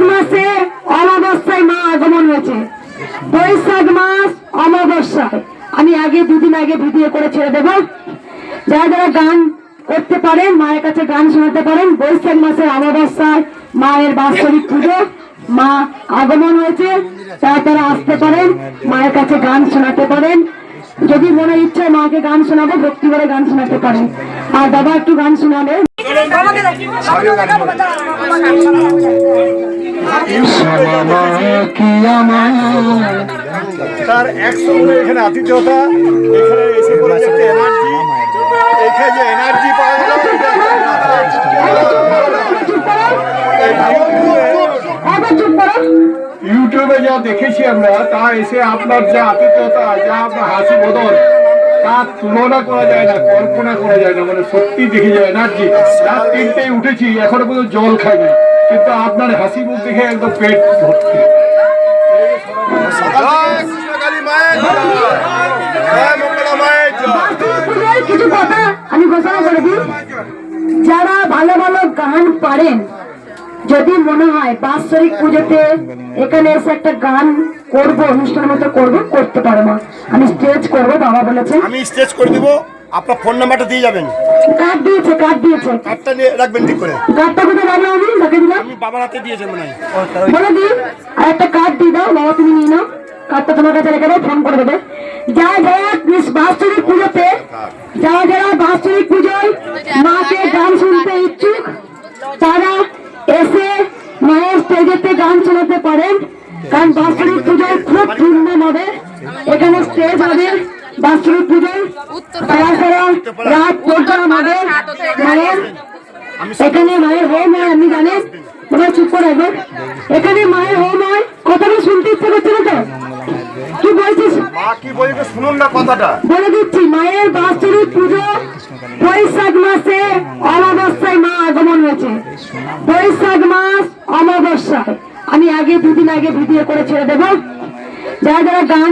মাসে অমাবস্যায় মা আগমন হয়েছে। বৈশাখ মাস অমাবস্যায় আমি দুদিন আগে ভিডিও করে ছেড়ে দেব। যারা যারা গান করতে পারেন, মায়ের কাছে গান শোনাতে পারেন। বৈশাখ মাসের অমাবস্যায় মায়ের বাৎসরিক পুজো, মা আগমন হয়েছে, তারা আসতে পারেন, মায়ের কাছে গান শোনাতে পারেন। যদি মনে ইচ্ছা মাকে গান শোনাবো, ভক্তি করে গান শোনাতে পারেন। আর বাবা একটু গান শোনাবে। তার একসঙ্গে এখানে আতিথ্যতা, এখানে এসে করেছে একটা এনার্জি, এখানে যে এনার্জি পাওয়া গেল ইউটিউবে যা দেখেছি আমরা, তা এসে আপনার যা আতিথ্যতা, যা আপনার হাসি বদল, তার তুলনা করা যায় না, কল্পনা করা যায় না। মানে সত্যি দেখে যায় এনার্জি। রাত 3টায় উঠেছি, এখনো পর্যন্ত জল খাইনি, কিন্তু আপনার হাসি মুখ দেখে একদম পেট ভর্তি। কিছু কথা আমি ঘোষণা করে দিই, যারা ভালো ভালো গান পারেন, যদি মনে হয় বাৎসরিক পুজোতে এখানে এসে একটা গান করবো, অনুষ্ঠান মতো করবো, করতে পারো না। আমি স্টেজ করবো, বাবা বলেছে। আমি স্টেজ করে দিব, আপনার ফোন নাম্বারটা দিয়ে যাবেন। কার্ড দিয়েছে, কার্ডটা নিয়ে রাখবেন ঠিক করে। কার্ডটা কোথায় রাখলাম? আমি তাকে দিলাম, আমি বাবার হাতে দিয়েছেন মনে হয়। বলে দিই, আর একটা কার্ড দিয়ে দাও বাবা, তুমি নিয়ে নাও। কার্ডটা তোমার কাছে রেখে দাও, ফোন করে দেবে। যারা বাৎসরিক পুজোতে, যারা বাৎসরিক পুজোয় মাকে গান শুনতে ইচ্ছুক, তারা এসে মায়ের স্টেজেতে গান শোনাতে পারেন। কারণ বাৎসরিক পুজোয় খুব ধুমধাম হবে, এখানে স্টেজ হবে। বাৎসরিক পুজোয় রাত প্রোগ্রাম হবে। এখানে মায়ের হোম হয়, আপনি জানেন। তোমরা চুপ করে রাখবে। এখানে মায়ের হোম হয়। কথাটা শুনতে ইচ্ছে করছে না তো? কি বলছিস? মা কি বলবে শুনুন না কথাটা। বলে দিচ্ছি, মায়ের বাৎসরিক পুজো বৈশাখ মাসে অমাবস্যায় মা আগমন হয়েছে। বৈশাখ মাস অমাবস্যায় আমি দুদিন আগে ভিডিও করে ছেড়ে দেব। যারা যারা গান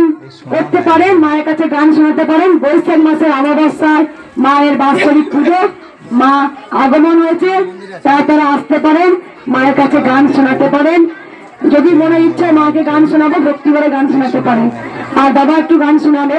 করতে পারেন, মায়ের কাছে গান শোনাতে পারেন। বৈশাখ মাসের অমাবস্যায় মায়ের বাৎসরিক পুজো, মা আগমন হয়েছে, তারা আসতে পারেন, মায়ের কাছে গান শোনাতে পারেন। যদি মনে ইচ্ছা মাকে গান শোনাবো, ভক্তি করে গান শোনাতে পারেন। আর বাবা একটু গান শোনাবে।